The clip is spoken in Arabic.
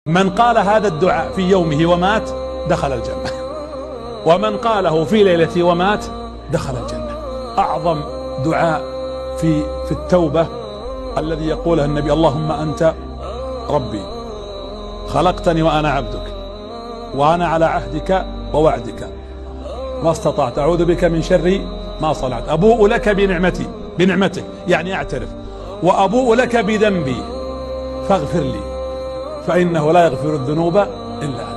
من قال هذا الدعاء في يومه ومات دخل الجنة، ومن قاله في ليلته ومات دخل الجنة. أعظم دعاء في التوبة الذي يقوله النبي: اللهم أنت ربي خلقتني وأنا عبدك وأنا على عهدك ووعدك ما استطعت، أعوذ بك من شر ما صنعت، أبوء لك بنعمتك يعني أعترف، وأبوء لك بذنبي فاغفر لي فإنه لا يغفر الذنوب إلا أنت.